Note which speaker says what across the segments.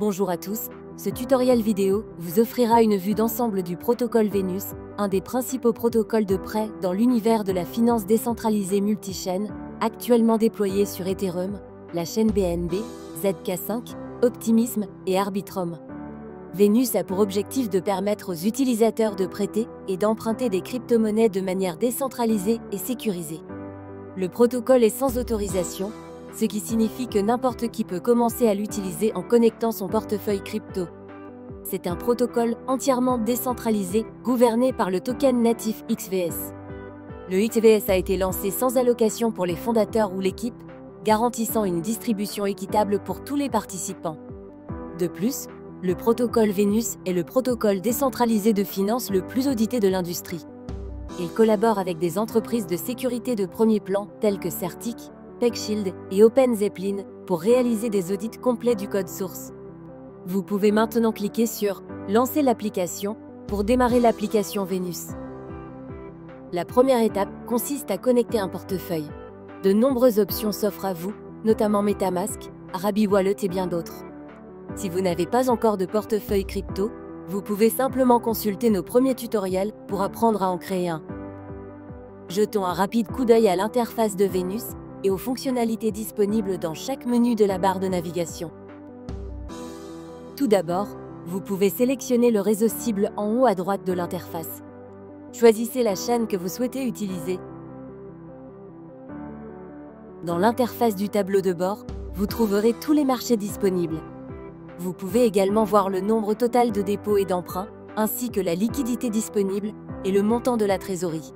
Speaker 1: Bonjour à tous, ce tutoriel vidéo vous offrira une vue d'ensemble du protocole Venus, un des principaux protocoles de prêt dans l'univers de la finance décentralisée multichaîne, actuellement déployé sur Ethereum, la chaîne BNB, ZK5, Optimism et Arbitrum. Venus a pour objectif de permettre aux utilisateurs de prêter et d'emprunter des crypto-monnaies de manière décentralisée et sécurisée. Le protocole est sans autorisation, ce qui signifie que n'importe qui peut commencer à l'utiliser en connectant son portefeuille crypto. C'est un protocole entièrement décentralisé, gouverné par le token natif XVS. Le XVS a été lancé sans allocation pour les fondateurs ou l'équipe, garantissant une distribution équitable pour tous les participants. De plus, le protocole Venus est le protocole décentralisé de finance le plus audité de l'industrie. Il collabore avec des entreprises de sécurité de premier plan telles que Certic, PeckShield et OpenZeppelin pour réaliser des audits complets du code source. Vous pouvez maintenant cliquer sur « Lancer l'application » pour démarrer l'application Venus. La première étape consiste à connecter un portefeuille. De nombreuses options s'offrent à vous, notamment MetaMask, Arabi Wallet et bien d'autres. Si vous n'avez pas encore de portefeuille crypto, vous pouvez simplement consulter nos premiers tutoriels pour apprendre à en créer un. Jetons un rapide coup d'œil à l'interface de Venus et aux fonctionnalités disponibles dans chaque menu de la barre de navigation. Tout d'abord, vous pouvez sélectionner le réseau cible en haut à droite de l'interface. Choisissez la chaîne que vous souhaitez utiliser. Dans l'interface du tableau de bord, vous trouverez tous les marchés disponibles. Vous pouvez également voir le nombre total de dépôts et d'emprunts, ainsi que la liquidité disponible et le montant de la trésorerie.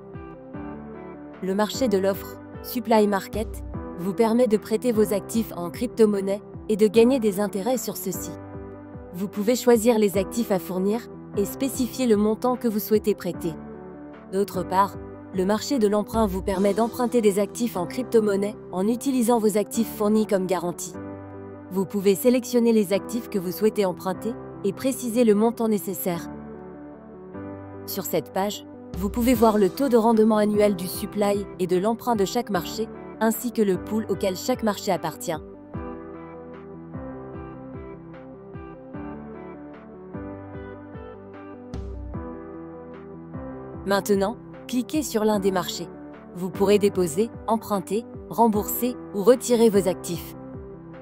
Speaker 1: Le marché de l'offre, Supply Market, vous permet de prêter vos actifs en crypto-monnaie et de gagner des intérêts sur ceux-ci. Vous pouvez choisir les actifs à fournir et spécifier le montant que vous souhaitez prêter. D'autre part, le marché de l'emprunt vous permet d'emprunter des actifs en crypto-monnaie en utilisant vos actifs fournis comme garantie. Vous pouvez sélectionner les actifs que vous souhaitez emprunter et préciser le montant nécessaire. Sur cette page, vous pouvez voir le taux de rendement annuel du supply et de l'emprunt de chaque marché, ainsi que le pool auquel chaque marché appartient. Maintenant, cliquez sur l'un des marchés. Vous pourrez déposer, emprunter, rembourser ou retirer vos actifs.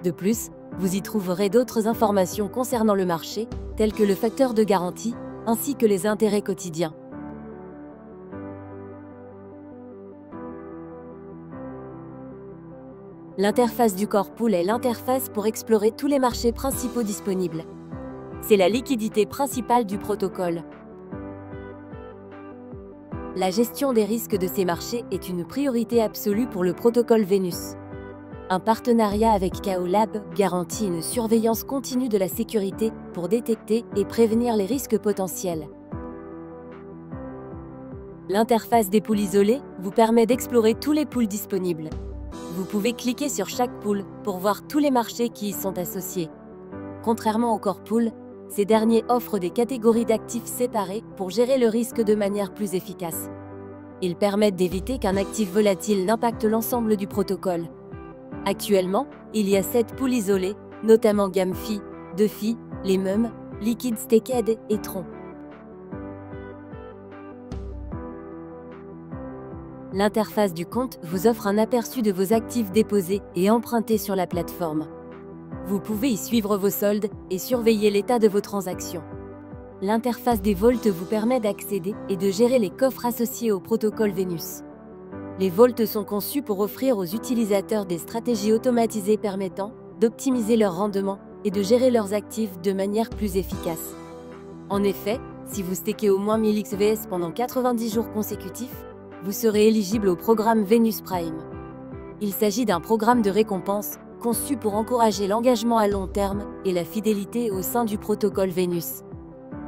Speaker 1: De plus, vous y trouverez d'autres informations concernant le marché, telles que le facteur de garantie, ainsi que les intérêts quotidiens. L'interface du Core Pool est l'interface pour explorer tous les marchés principaux disponibles. C'est la liquidité principale du protocole. La gestion des risques de ces marchés est une priorité absolue pour le protocole Venus. Un partenariat avec KO Lab garantit une surveillance continue de la sécurité pour détecter et prévenir les risques potentiels. L'interface des pools isolés vous permet d'explorer tous les pools disponibles. Vous pouvez cliquer sur chaque pool pour voir tous les marchés qui y sont associés. Contrairement au Core Pool, ces derniers offrent des catégories d'actifs séparées pour gérer le risque de manière plus efficace. Ils permettent d'éviter qu'un actif volatile n'impacte l'ensemble du protocole. Actuellement, il y a 7 pools isolés, notamment GAMFI, DeFi, Lemum, Liquid Staked et Tron. L'interface du compte vous offre un aperçu de vos actifs déposés et empruntés sur la plateforme. Vous pouvez y suivre vos soldes et surveiller l'état de vos transactions. L'interface des Vaults vous permet d'accéder et de gérer les coffres associés au protocole Venus. Les Vaults sont conçus pour offrir aux utilisateurs des stratégies automatisées permettant d'optimiser leur rendement et de gérer leurs actifs de manière plus efficace. En effet, si vous stakez au moins 1000 XVS pendant 90 jours consécutifs, vous serez éligible au programme Venus Prime. Il s'agit d'un programme de récompense conçu pour encourager l'engagement à long terme et la fidélité au sein du protocole Venus.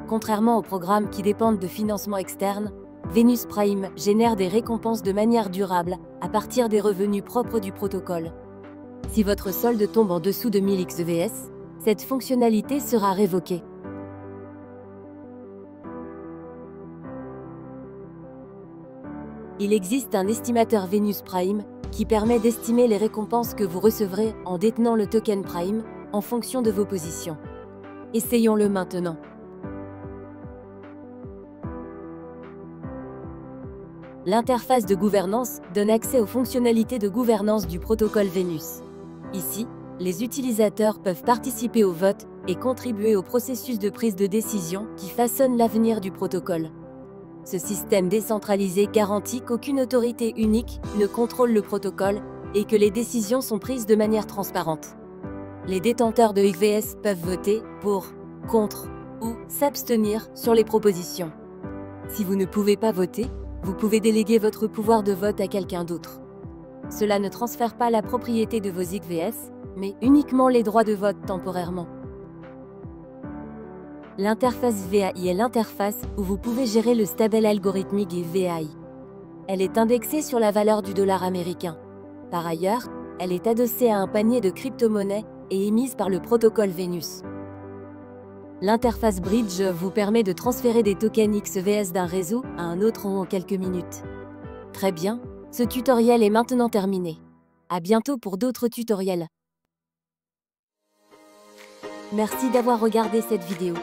Speaker 1: Contrairement aux programmes qui dépendent de financement externe, Venus Prime génère des récompenses de manière durable à partir des revenus propres du protocole. Si votre solde tombe en dessous de 1000 XVS, cette fonctionnalité sera révoquée. Il existe un estimateur Venus Prime qui permet d'estimer les récompenses que vous recevrez en détenant le token Prime en fonction de vos positions. Essayons-le maintenant. L'interface de gouvernance donne accès aux fonctionnalités de gouvernance du protocole Vénus. Ici, les utilisateurs peuvent participer au vote et contribuer au processus de prise de décision qui façonne l'avenir du protocole. Ce système décentralisé garantit qu'aucune autorité unique ne contrôle le protocole et que les décisions sont prises de manière transparente. Les détenteurs de XVS peuvent voter pour, contre ou s'abstenir sur les propositions. Si vous ne pouvez pas voter, vous pouvez déléguer votre pouvoir de vote à quelqu'un d'autre. Cela ne transfère pas la propriété de vos XVS, mais uniquement les droits de vote temporairement. L'interface VAI est l'interface où vous pouvez gérer le stable algorithmique VAI. Elle est indexée sur la valeur du dollar américain. Par ailleurs, elle est adossée à un panier de crypto-monnaies et émise par le protocole Vénus. L'interface Bridge vous permet de transférer des tokens XVS d'un réseau à un autre en quelques minutes. Très bien, ce tutoriel est maintenant terminé. À bientôt pour d'autres tutoriels. Merci d'avoir regardé cette vidéo.